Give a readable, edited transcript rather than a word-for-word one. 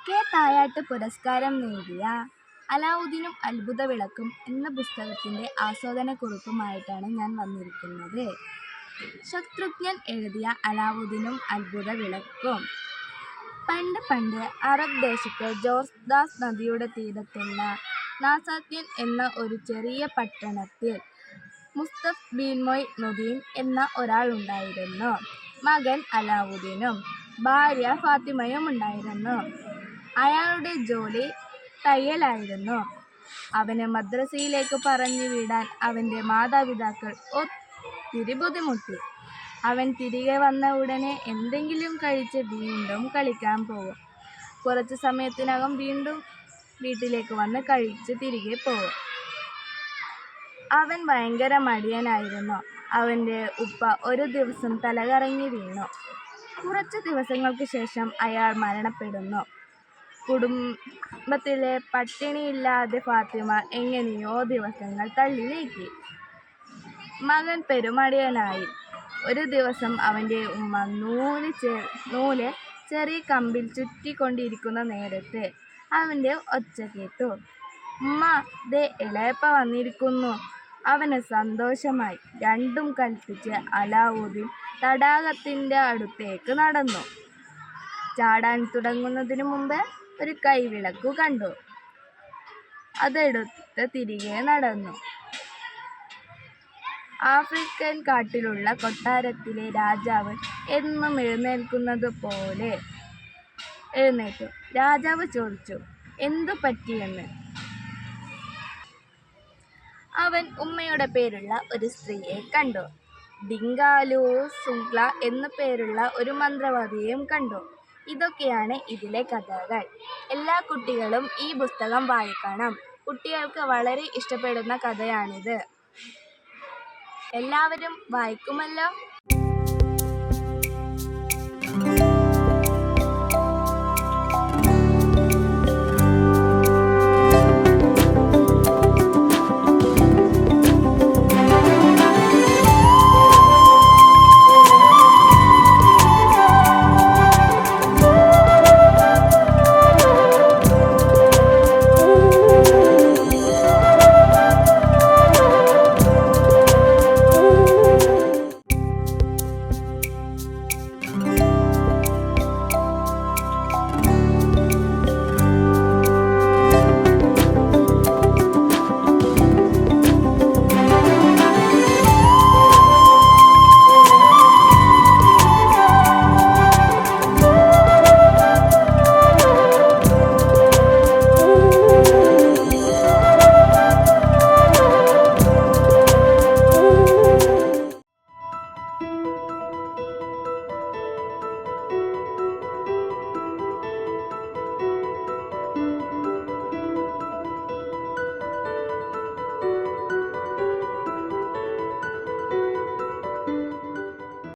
K. Thayat പുരസ്കാരം നേടിയ അലാവുദ്ദീനും അത്ഭുത വിളക്കും എന്ന പുസ്തകത്തിൻ്റെ ആസ്വാദനക്കുറിപ്പുമായിട്ടാണ് ഞാൻ വന്നിരിക്കുന്നത്. ശത്രുഘ്നൻ എഴുതിയ അലാവുദ്ദീനും അത്ഭുത വിളക്കും. പണ്ട് പണ്ട് അറബ് ദേശത്തെ ജോർദാൻ നദിയുടെ തീരത്തുള്ള നാസാത്യൻ എന്ന ഒരു ചെറിയ പട്ടണത്തിൽ മുസ്തഫ ബിൻ മൊയ്നുദ്ദീൻ എന്ന ഒരാളുണ്ടായിരുന്നു. മകൻ അലാവുദ്ദീനും ഭാര്യ ഫാത്തിമയും ഉണ്ടായിരുന്നു. അയാളുടെ ജോലി തയ്യലായിരുന്നു. അവനെ മദ്രസയിലേക്ക് പറഞ്ഞു വിടാൻ അവൻ്റെ മാതാപിതാക്കൾ ഒത്തിരി ബുദ്ധിമുട്ടി. അവൻ തിരികെ വന്ന ഉടനെ എന്തെങ്കിലും കഴിച്ച് വീണ്ടും കളിക്കാൻ പോകും. കുറച്ച് സമയത്തിനകം വീണ്ടും വീട്ടിലേക്ക് വന്ന് കഴിച്ച് തിരികെ പോകും. അവൻ ഭയങ്കര മടിയനായിരുന്നു. അവൻ്റെ ഉപ്പ ഒരു ദിവസം തലകറങ്ങി വീണു. കുറച്ച് ദിവസങ്ങൾക്ക് ശേഷം അയാൾ മരണപ്പെടുന്നു. കുടുംബത്തിലെ പട്ടിണിയില്ലാതെ ഫാത്തിമ എങ്ങനെയോ ദിവസങ്ങൾ തള്ളി നീക്കി. മകൻ പെരുമടിയനായി. ഒരു ദിവസം അവൻ്റെ ഉമ്മ നൂല് ചെറിയ കമ്പിൽ ചുറ്റിക്കൊണ്ടിരിക്കുന്ന നേരത്ത് അവൻ്റെ ഒച്ച കേട്ടു. "ഉമ്മ, ദേ ഇളയപ്പ വന്നിരിക്കുന്നു." അവന് സന്തോഷമായി. രണ്ടും കൽപ്പിച്ച് അലാവുദ്ദീൻ തടാകത്തിൻ്റെ അടുത്തേക്ക് നടന്നു. ചാടാൻ തുടങ്ങുന്നതിന് മുമ്പ് ഒരു കൈവിളക്കു കണ്ടു. അതെടുത്ത് തിരികെ നടന്നു. ആഫ്രിക്കൻ കാട്ടിലുള്ള കൊട്ടാരത്തിലെ രാജാവ് എന്നും എഴുന്നേൽക്കുന്നത് പോലെ എഴുന്നേറ്റു. രാജാവ് ചോദിച്ചു, "എന്തു പറ്റിയെന്ന്?" അവൻ ഉമ്മയുടെ പേരുള്ള ഒരു സ്ത്രീയെ കണ്ടു. ഡിങ്കാലു സുങ്ക്ല എന്നു പേരുള്ള ഒരു മന്ത്രവാദിയെയും കണ്ടു. ഇതൊക്കെയാണ് ഇതിലെ കഥകൾ. എല്ലാ കുട്ടികളും ഈ പുസ്തകം വായിക്കണം. കുട്ടികൾക്ക് വളരെ ഇഷ്ടപ്പെടുന്ന കഥയാണിത്. എല്ലാവരും വായിക്കുമല്ലോ.